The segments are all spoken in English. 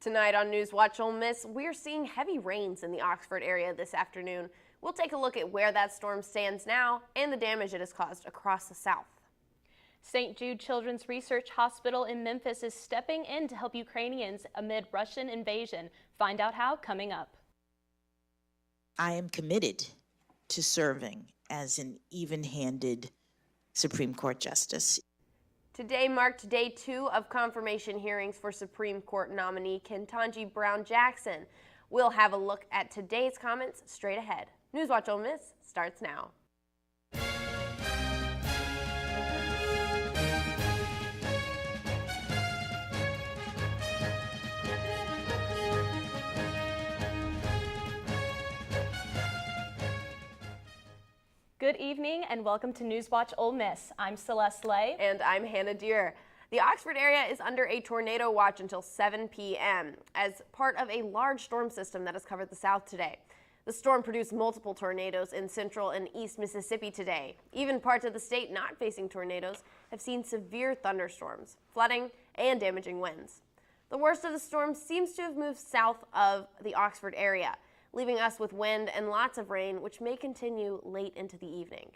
Tonight on NewsWatch Ole Miss, we're seeing heavy rains in the Oxford area this afternoon. We'll take a look at where that storm stands now and the damage it has caused across the South. St. Jude Children's Research Hospital in Memphis is stepping in to help Ukrainians amid Russian invasion. Find out how coming up. I am committed to serving as an even-handed Supreme Court justice. Today marked day 2 of confirmation hearings for Supreme Court nominee Ketanji Brown Jackson. We'll have a look at today's comments straight ahead. NewsWatch Ole Miss starts now. Good evening and welcome to NewsWatch Ole Miss. I'm Celeste Lay. And I'm Hannah Deere. The Oxford area is under a tornado watch until 7 p.m. as part of a large storm system that has covered the South today. The storm produced multiple tornadoes in central and east Mississippi today. Even parts of the state not facing tornadoes have seen severe thunderstorms, flooding, and damaging winds. The worst of the storm seems to have moved south of the Oxford area, leaving us with wind and lots of rain, which may continue late into the evening.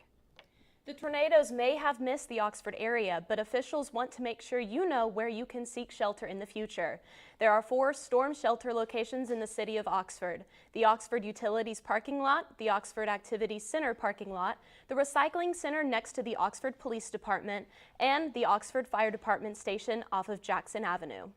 The tornadoes may have missed the Oxford area, but officials want to make sure you know where you can seek shelter in the future. There are 4 storm shelter locations in the city of Oxford: the Oxford Utilities parking lot, the Oxford Activities Center parking lot, the recycling center next to the Oxford Police Department, and the Oxford Fire Department station off of Jackson Avenue.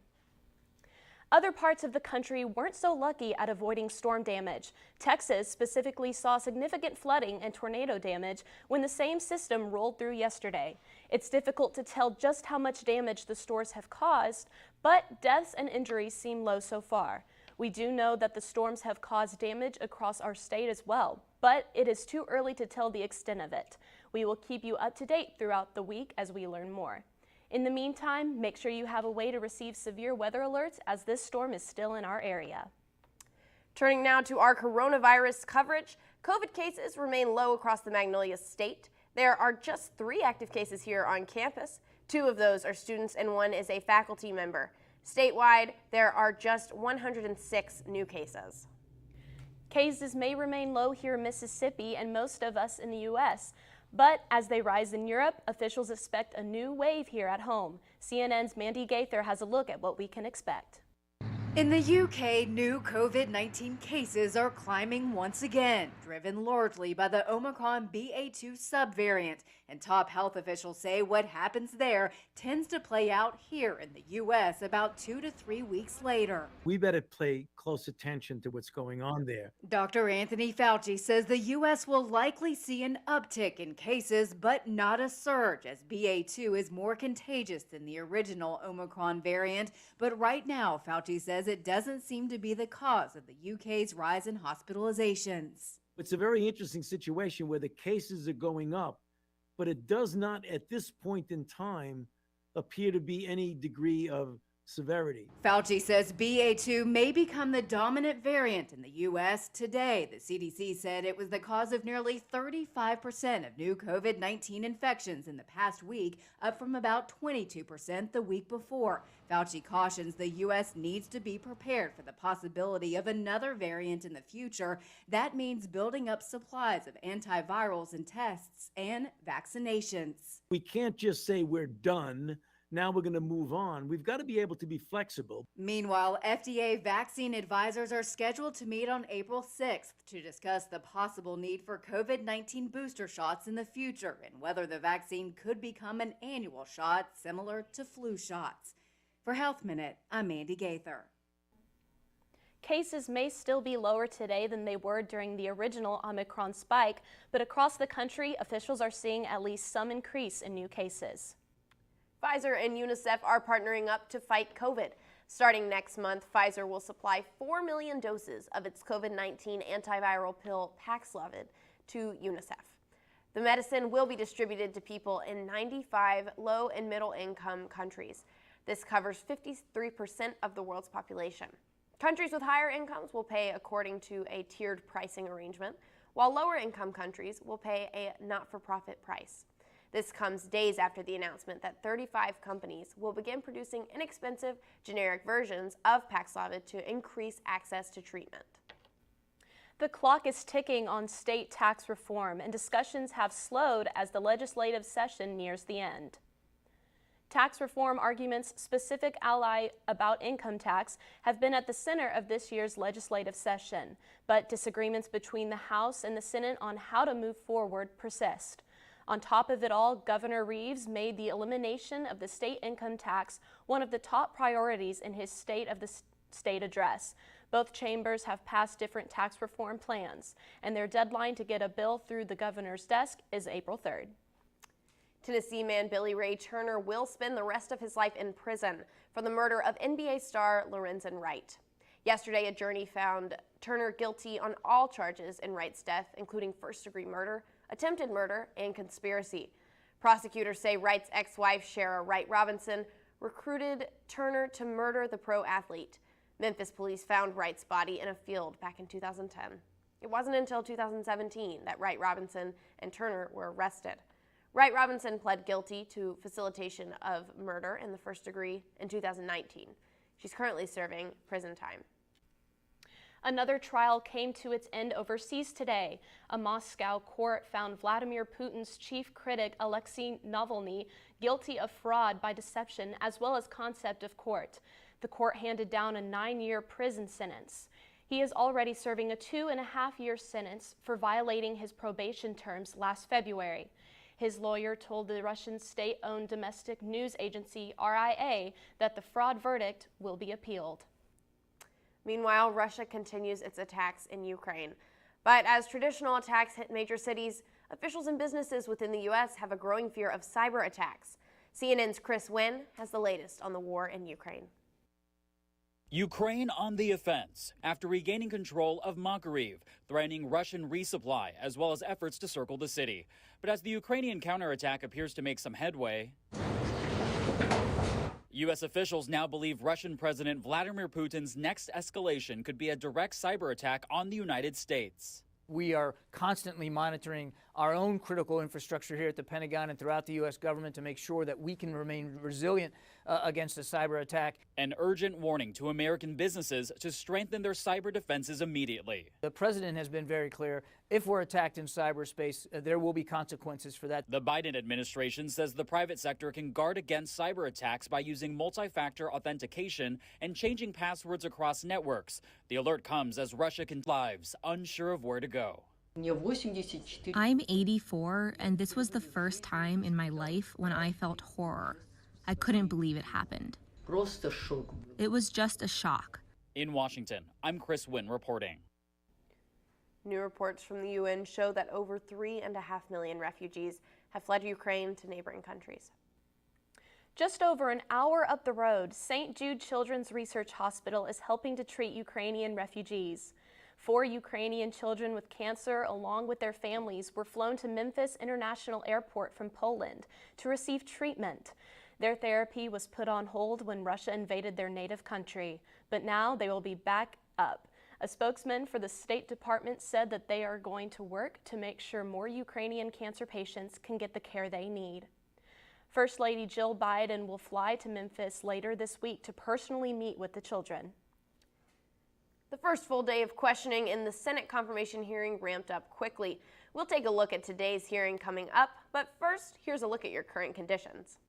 Other parts of the country weren't so lucky at avoiding storm damage. Texas specifically saw significant flooding and tornado damage when the same system rolled through yesterday. It's difficult to tell just how much damage the storms have caused, but deaths and injuries seem low so far. We do know that the storms have caused damage across our state as well, but it is too early to tell the extent of it. We will keep you up to date throughout the week as we learn more. In the meantime, make sure you have a way to receive severe weather alerts as this storm is still in our area. Turning now to our coronavirus coverage, COVID cases remain low across the Magnolia State. There are just 3 active cases here on campus. 2 of those are students and 1 is a faculty member. Statewide, there are just 106 new cases. Cases may remain low here in Mississippi and most of us in the U.S., but as they rise in Europe, officials expect a new wave here at home. CNN's Mandy Gaither has a look at what we can expect. In the UK, new COVID-19 cases are climbing once again, driven largely by the Omicron BA.2 subvariant. And top health officials say what happens there tends to play out here in the U.S. about 2 to 3 weeks later. We better pay close attention to what's going on there. Dr. Anthony Fauci says the U.S. will likely see an uptick in cases, but not a surge, as BA.2 is more contagious than the original Omicron variant. But right now, Fauci says it doesn't seem to be the cause of the UK's rise in hospitalizations. It's a very interesting situation where the cases are going up, but it does not at this point in time appear to be any degree of severity. Fauci says BA.2 may become the dominant variant in the U.S. today. The CDC said it was the cause of nearly 35% of new COVID-19 infections in the past week, up from about 22% the week before. Fauci cautions the U.S. needs to be prepared for the possibility of another variant in the future. That means building up supplies of antivirals and tests and vaccinations. We can't just say we're done. Now we're going to move on. We've got to be able to be flexible. Meanwhile, FDA vaccine advisors are scheduled to meet on April 6th to discuss the possible need for COVID-19 booster shots in the future and whether the vaccine could become an annual shot similar to flu shots. For Health Minute, I'm Mandy Gaither. Cases may still be lower today than they were during the original Omicron spike, but across the country, officials are seeing at least some increase in new cases. Pfizer and UNICEF are partnering up to fight COVID. Starting next month, Pfizer will supply 4 million doses of its COVID-19 antiviral pill Paxlovid to UNICEF. The medicine will be distributed to people in 95 low and middle income countries. This covers 53% of the world's population. Countries with higher incomes will pay according to a tiered pricing arrangement, while lower income countries will pay a not-for-profit price. This comes days after the announcement that 35 companies will begin producing inexpensive, generic versions of Paxlovid to increase access to treatment. The clock is ticking on state tax reform, and discussions have slowed as the legislative session nears the end. Tax reform arguments specific ally about income tax have been at the center of this year's legislative session, but disagreements between the House and the Senate on how to move forward persist. On top of it all, Governor Reeves made the elimination of the state income tax one of the top priorities in his State of the State address. Both chambers have passed different tax reform plans, and their deadline to get a bill through the governor's desk is April 3rd. Tennessee man Billy Ray Turner will spend the rest of his life in prison for the murder of NBA star Lorenzen Wright. Yesterday, a jury found Turner guilty on all charges in Wright's death, including first-degree murder, attempted murder, and conspiracy. Prosecutors say Wright's ex-wife, Shara Wright Robinson, recruited Turner to murder the pro athlete. Memphis police found Wright's body in a field back in 2010. It wasn't until 2017 that Wright Robinson and Turner were arrested. Wright Robinson pled guilty to facilitation of murder in the first degree in 2019. She's currently serving prison time. Another trial came to its end overseas today. A Moscow court found Vladimir Putin's chief critic, Alexei Navalny, guilty of fraud by deception as well as contempt of court. The court handed down a 9-year prison sentence. He is already serving a 2.5-year sentence for violating his probation terms last February. His lawyer told the Russian state-owned domestic news agency RIA that the fraud verdict will be appealed. Meanwhile, Russia continues its attacks in Ukraine. But as traditional attacks hit major cities, officials and businesses within the U.S. have a growing fear of cyber attacks. CNN's Chris Wynn has the latest on the war in Ukraine. Ukraine on the offense after regaining control of Makariv, threatening Russian resupply as well as efforts to circle the city. But as the Ukrainian counterattack appears to make some headway, U.S. officials now believe Russian President Vladimir Putin's next escalation could be a direct cyber attack on the United States. We are constantly monitoring our own critical infrastructure here at the Pentagon and throughout the U.S. government to make sure that we can remain resilient against a cyber attack. An urgent warning to American businesses to strengthen their cyber defenses immediately. The president has been very clear. If we're attacked in cyberspace, there will be consequences for that. The Biden administration says the private sector can guard against cyber attacks by using multi-factor authentication and changing passwords across networks. The alert comes as Russia can lives unsure of where to go. I'm 84, and this was the first time in my life when I felt horror. I couldn't believe it happened. It was just a shock. In Washington, I'm Chris Wynn reporting. New reports from the UN show that over 3.5 million refugees have fled Ukraine to neighboring countries. Just over an hour up the road, St. Jude Children's Research Hospital is helping to treat Ukrainian refugees. 4 Ukrainian children with cancer, along with their families, were flown to Memphis International Airport from Poland to receive treatment. Their therapy was put on hold when Russia invaded their native country, but now they will be back up. A spokesman for the State Department said that they are going to work to make sure more Ukrainian cancer patients can get the care they need. First Lady Jill Biden will fly to Memphis later this week to personally meet with the children. The first full day of questioning in the Senate confirmation hearing ramped up quickly. We'll take a look at today's hearing coming up, but first, here's a look at your current conditions.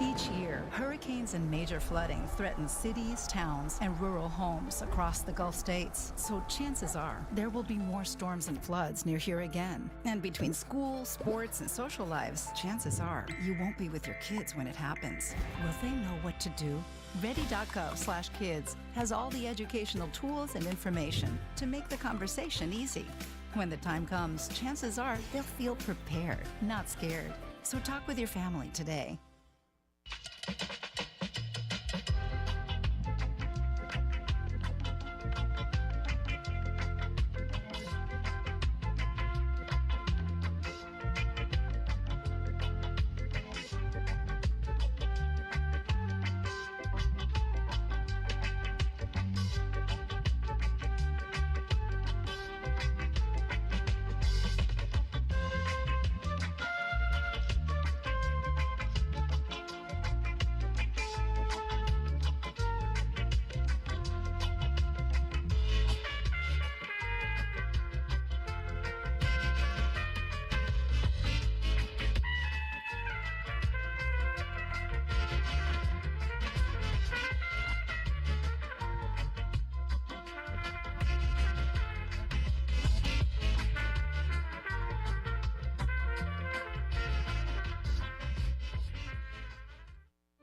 Each year, hurricanes and major flooding threaten cities, towns, and rural homes across the Gulf states. So chances are there will be more storms and floods near here again. And between school, sports, and social lives, chances are you won't be with your kids when it happens. Will they know what to do? Ready.gov/kids has all the educational tools and information to make the conversation easy. When the time comes, chances are they'll feel prepared, not scared. So talk with your family today.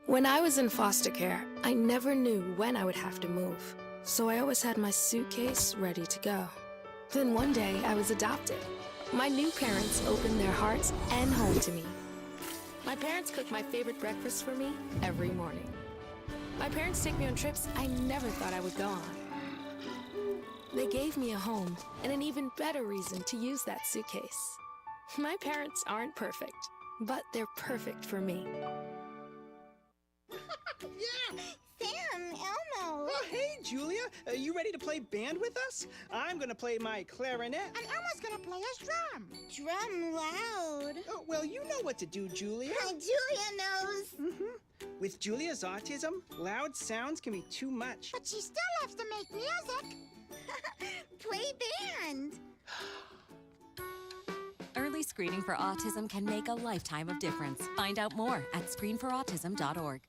When I was in foster care, I never knew when I would have to move, so I always had my suitcase ready to go. Then one day, I was adopted. My new parents opened their hearts and home to me. My parents cook my favorite breakfast for me every morning. My parents take me on trips I never thought I would go on. They gave me a home and an even better reason to use that suitcase. My parents aren't perfect, but they're perfect for me. Yeah, Sam, Elmo. Oh, hey, Julia. Are you ready to play band with us? I'm going to play my clarinet. And Elmo's gonna play his drum. Drum loud. Oh, well, you know what to do, Julia. Julia knows. With Julia's autism, loud sounds can be too much. But she still loves to make music. Play band. Early screening for autism can make a lifetime of difference. Find out more at screenforautism.org.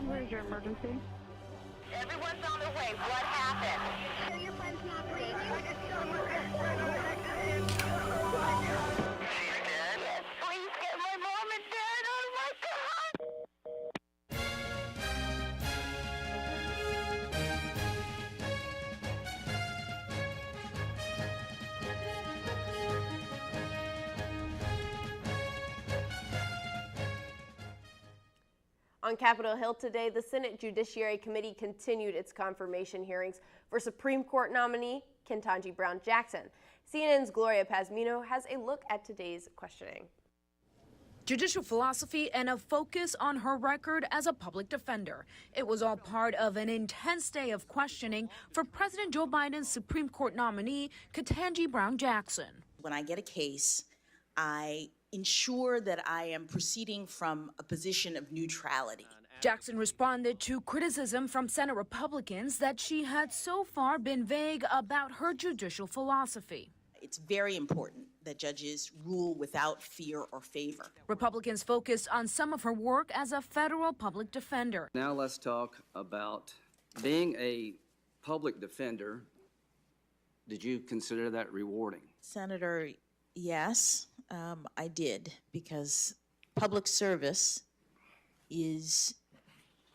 Where's your emergency? Everyone's on their way. What happened? Your friend's not breathing. She's dead. Yes, please get my mom and dad. Oh my God! On Capitol Hill today, the Senate Judiciary Committee continued its confirmation hearings for Supreme Court nominee Ketanji Brown Jackson. CNN's Gloria Pazmino has a look at today's questioning. Judicial philosophy and a focus on her record as a public defender. It was all part of an intense day of questioning for President Joe Biden's Supreme Court nominee, Ketanji Brown Jackson. When I get a case, I ensure that I am proceeding from a position of neutrality. Jackson responded to criticism from Senate Republicans that she had so far been vague about her judicial philosophy. It's very important that judges rule without fear or favor. Republicans focused on some of her work as a federal public defender. Now let's talk about being a public defender. Did you consider that rewarding? Senator, yes, I did, because public service is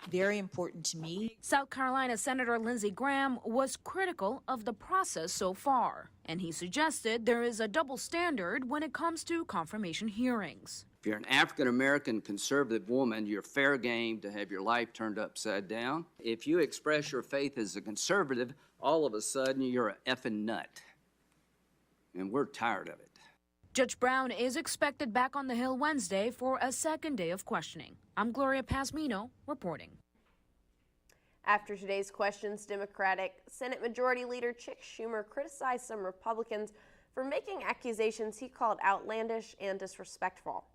very important to me. South Carolina Senator Lindsey Graham was critical of the process so far, and he suggested there is a double standard when it comes to confirmation hearings. If you're an African-American conservative woman, you're fair game to have your life turned upside down. If you express your faith as a conservative, all of a sudden you're a effing nut. And we're tired of it. Judge Brown is expected back on the Hill Wednesday for a second day of questioning. I'm Gloria Pazmino reporting. After today's questions, Democratic Senate Majority Leader Chuck Schumer criticized some Republicans for making accusations he called outlandish and disrespectful.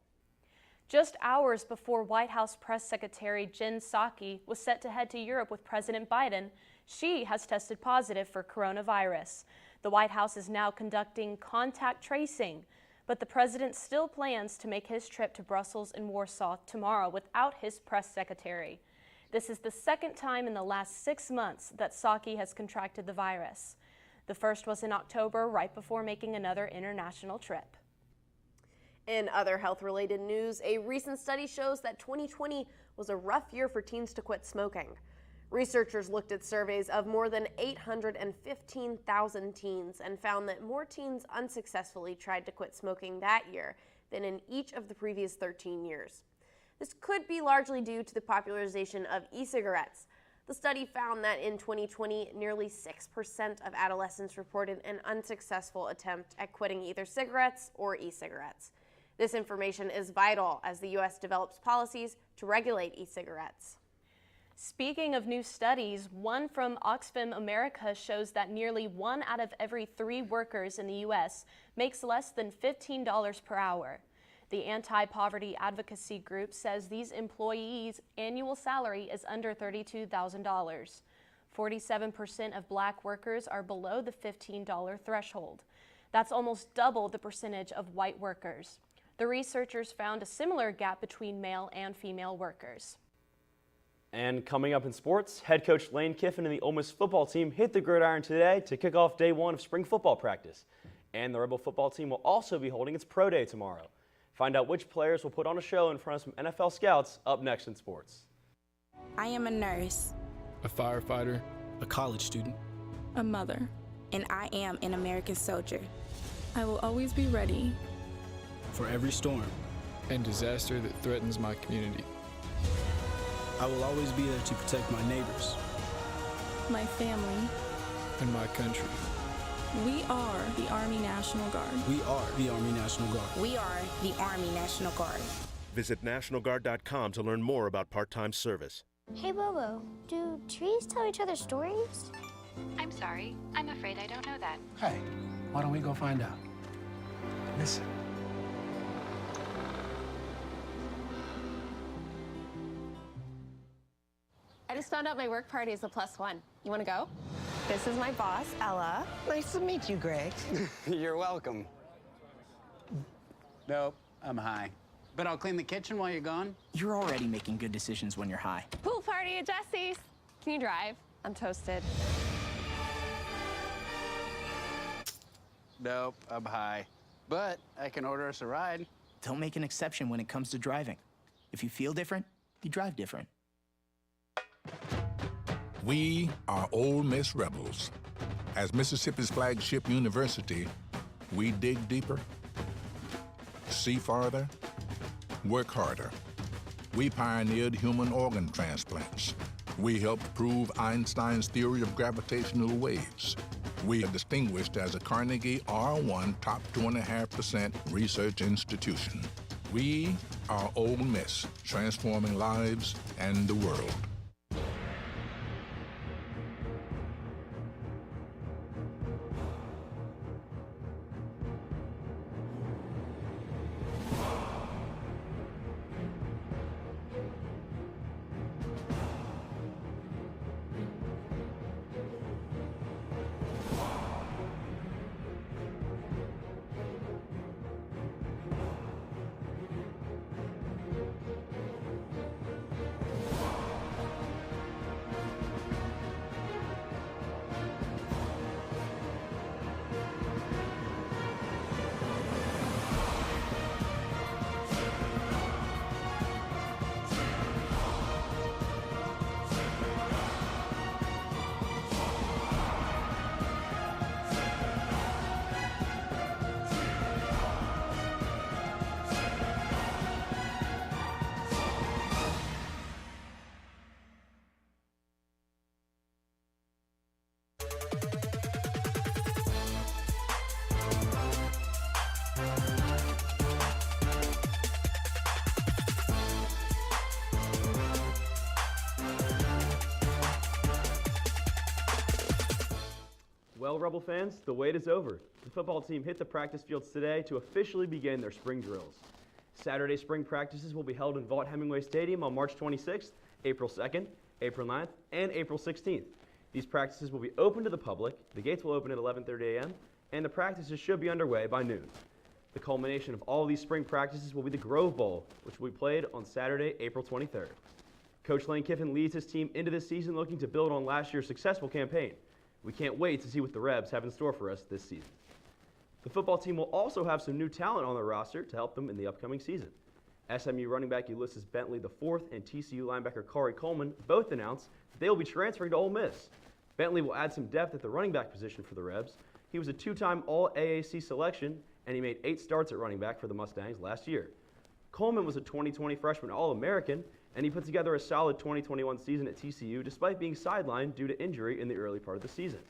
Just hours before White House Press Secretary Jen Psaki was set to head to Europe with President Biden, she has tested positive for coronavirus. The White House is now conducting contact tracing, but the president still plans to make his trip to Brussels and Warsaw tomorrow without his press secretary. This is the second time in the last 6 months that Psaki has contracted the virus. The first was in October, right before making another international trip. In other health-related news, a recent study shows that 2020 was a rough year for teens to quit smoking. Researchers looked at surveys of more than 815,000 teens and found that more teens unsuccessfully tried to quit smoking that year than in each of the previous 13 years. This could be largely due to the popularization of e-cigarettes. The study found that in 2020, nearly 6% of adolescents reported an unsuccessful attempt at quitting either cigarettes or e-cigarettes. This information is vital as the U.S. develops policies to regulate e-cigarettes. Speaking of new studies, one from Oxfam America shows that nearly 1 out of every 3 workers in the U.S. makes less than $15 per hour. The anti-poverty advocacy group says these employees' annual salary is under $32,000. 47% of black workers are below the $15 threshold. That's almost double the percentage of white workers. The researchers found a similar gap between male and female workers. And coming up in sports, head coach Lane Kiffin and the Ole Miss football team hit the gridiron today to kick off day one of spring football practice. And the Rebel football team will also be holding its pro day tomorrow. Find out which players will put on a show in front of some NFL scouts up next in sports. I am a nurse, a firefighter, a college student, a mother, and I am an American soldier. I will always be ready for every storm and disaster that threatens my community. I will always be there to protect my neighbors, my family, and my country. We are the Army National Guard. We are the Army National Guard. We are the Army National Guard. Visit nationalguard.com to learn more about part-time service. Hey, Bobo, do trees tell each other stories? I'm sorry. I'm afraid I don't know that. Hey, why don't we go find out? Listen. I just found out my work party is a +1. You want to go? This is my boss, Ella. Nice to meet you, Greg. You're welcome. Nope, I'm high. But I'll clean the kitchen while you're gone. You're already making good decisions when you're high. Pool party at Jesse's. Can you drive? I'm toasted. Nope, I'm high. But I can order us a ride. Don't make an exception when it comes to driving. If you feel different, you drive different. We are Ole Miss Rebels. As Mississippi's flagship university, we dig deeper, see farther, work harder. We pioneered human organ transplants. We helped prove Einstein's theory of gravitational waves. We are distinguished as a Carnegie R1 top 2.5% research institution. We are Ole Miss, transforming lives and the world. Well, Rebel fans, the wait is over. The football team hit the practice fields today to officially begin their spring drills. Saturday spring practices will be held in Vaught-Hemingway Stadium on March 26th, April 2nd, April 9th, and April 16th. These practices will be open to the public, the gates will open at 11:30 a.m., and the practices should be underway by noon. The culmination of all these spring practices will be the Grove Bowl, which will be played on Saturday, April 23rd. Coach Lane Kiffin leads his team into this season looking to build on last year's successful campaign. We can't wait to see what the Rebs have in store for us this season. The football team will also have some new talent on their roster to help them in the upcoming season. SMU running back Ulysses Bentley IV and TCU linebacker Corey Coleman both announced that they will be transferring to Ole Miss. Bentley will add some depth at the running back position for the Rebs. He was a two-time All-AAC selection, and he made 8 starts at running back for the Mustangs last year. Coleman was a 2020 freshman All-American, and he put together a solid 2021 season at TCU despite being sidelined due to injury in the early part of the season.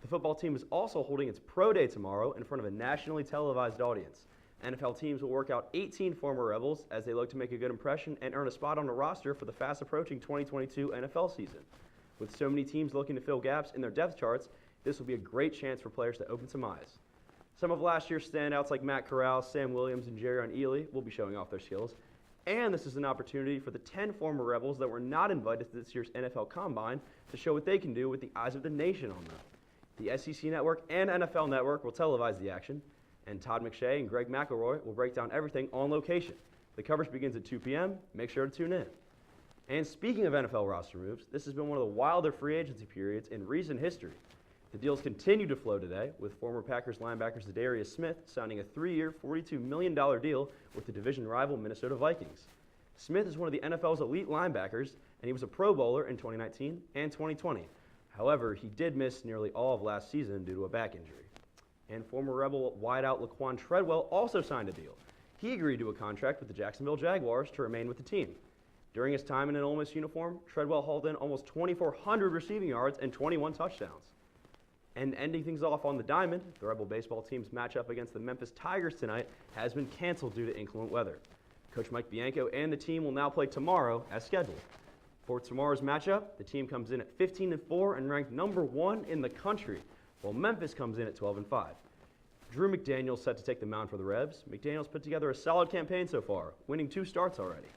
The football team is also holding its pro day tomorrow in front of a nationally televised audience. NFL teams will work out 18 former Rebels as they look to make a good impression and earn a spot on the roster for the fast-approaching 2022 NFL season. With so many teams looking to fill gaps in their depth charts, this will be a great chance for players to open some eyes. Some of last year's standouts like Matt Corral, Sam Williams, and Jerrion Ely will be showing off their skills. And this is an opportunity for the 10 former Rebels that were not invited to this year's NFL Combine to show what they can do with the eyes of the nation on them. The SEC Network and NFL Network will televise the action. And Todd McShay and Greg McElroy will break down everything on location. The coverage begins at 2 p.m. Make sure to tune in. And speaking of NFL roster moves, this has been one of the wilder free agency periods in recent history. The deals continue to flow today, with former Packers linebacker Zadarius Smith signing a 3-year, $42 million deal with the division rival Minnesota Vikings. Smith is one of the NFL's elite linebackers, and he was a Pro Bowler in 2019 and 2020. However, he did miss nearly all of last season due to a back injury. And former Rebel wideout Laquan Treadwell also signed a deal. He agreed to a contract with the Jacksonville Jaguars to remain with the team. During his time in an Ole Miss uniform, Treadwell hauled in almost 2,400 receiving yards and 21 touchdowns. And ending things off on the diamond, the Rebel baseball team's matchup against the Memphis Tigers tonight has been canceled due to inclement weather. Coach Mike Bianco and the team will now play tomorrow as scheduled. For tomorrow's matchup, the team comes in at 15-4 and ranked number 1 in the country, while Memphis comes in at 12-5. Drew McDaniel's set to take the mound for the Rebs. McDaniel's put together a solid campaign so far, winning 2 starts already.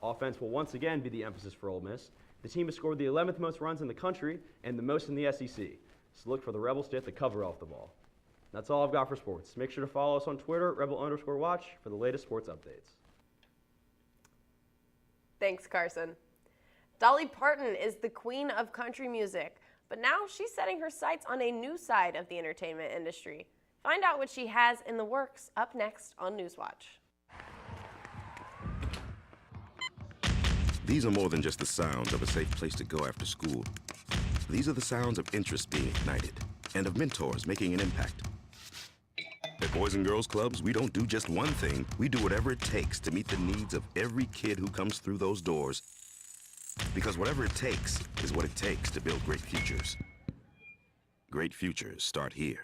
Offense will once again be the emphasis for Ole Miss. The team has scored the 11th most runs in the country and the most in the SEC. So look for the Rebels to hit the cover off the ball. That's all I've got for sports. Make sure to follow us on Twitter, Rebel_Watch, for the latest sports updates. Thanks, Carson. Dolly Parton is the queen of country music, but now she's setting her sights on a new side of the entertainment industry. Find out what she has in the works up next on NewsWatch. These are more than just the sounds of a safe place to go after school. These are the sounds of interest being ignited and of mentors making an impact. At Boys and Girls Clubs, we don't do just one thing. We do whatever it takes to meet the needs of every kid who comes through those doors. Because whatever it takes is what it takes to build great futures. Great futures start here.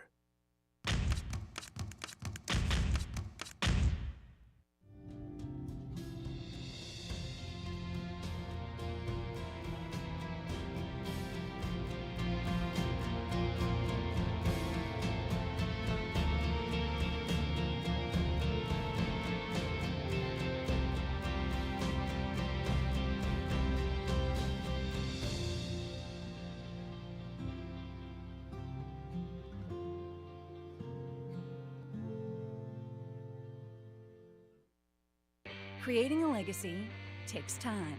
Creating a legacy takes time,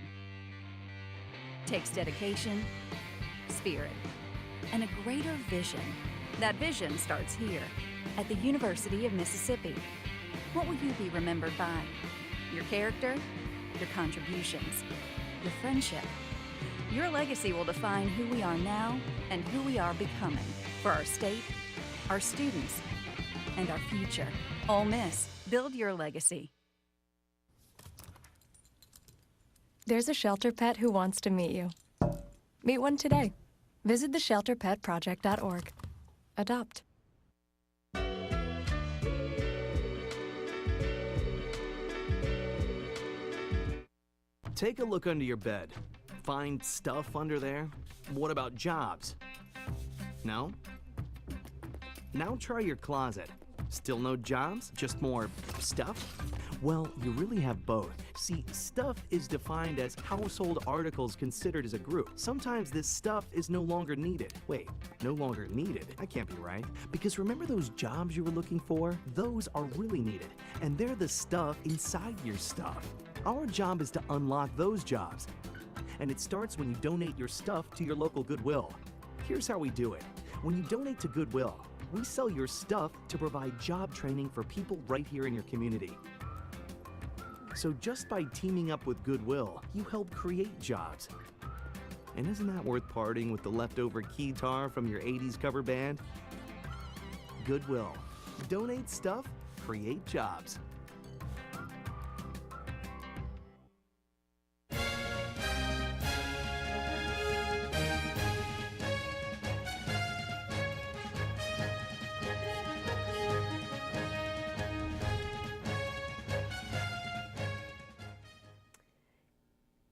takes dedication, spirit, and a greater vision. That vision starts here at the University of Mississippi. What will you be remembered by? Your character, your contributions, your friendship. Your legacy will define who we are now and who we are becoming for our state, our students, and our future. Ole Miss, build your legacy. There's a shelter pet who wants to meet you. Meet one today. Visit theshelterpetproject.org. Adopt. Take a look under your bed. Find stuff under there? What about jobs? No? Now try your closet. Still no jobs? Just more stuff? Well, you really have both. See, stuff is defined as household articles considered as a group. Sometimes this stuff is no longer needed. Wait, no longer needed? That can't be right. Because remember those jobs you were looking for? Those are really needed. And they're the stuff inside your stuff. Our job is to unlock those jobs. And it starts when you donate your stuff to your local Goodwill. Here's how we do it. When you donate to Goodwill, we sell your stuff to provide job training for people right here in your community. So just by teaming up with Goodwill, you help create jobs. And isn't that worth parting with the leftover keytar from your 80s cover band? Goodwill. Donate stuff, create jobs.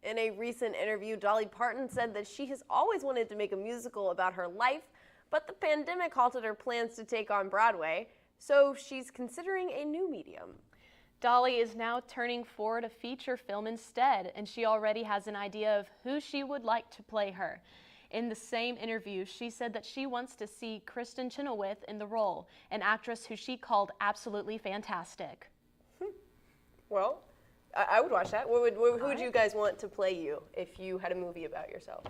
In a recent interview, Dolly Parton said that she has always wanted to make a musical about her life, but the pandemic halted her plans to take on Broadway, so she's considering a new medium. Dolly is now turning forward a feature film instead, and she already has an idea of who she would like to play her. In the same interview, she said that she wants to see Kristen Chenoweth in the role, an actress who she called absolutely fantastic. Well, I would watch that. Who would you guys want to play you if you had a movie about yourself?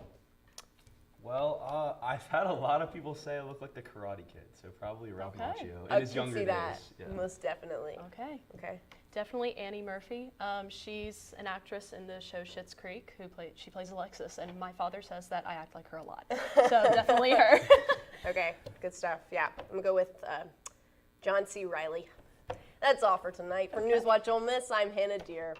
Well, I've had a lot of people say I look like the Karate Kid, so probably Ralph Macchio in I his can younger see that, days. Yeah. most definitely. Okay. Okay. Definitely Annie Murphy. She's an actress in the show Schitt's Creek she plays Alexis, and my father says that I act like her a lot. So definitely her. Okay, good stuff. Yeah, I'm gonna go with John C. Reilly. That's all for tonight. For NewsWatch Ole Miss, I'm Hannah Deere.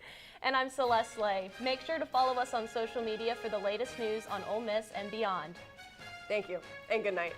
And I'm Celeste Slay. Make sure to follow us on social media for the latest news on Ole Miss and beyond. Thank you, and good night.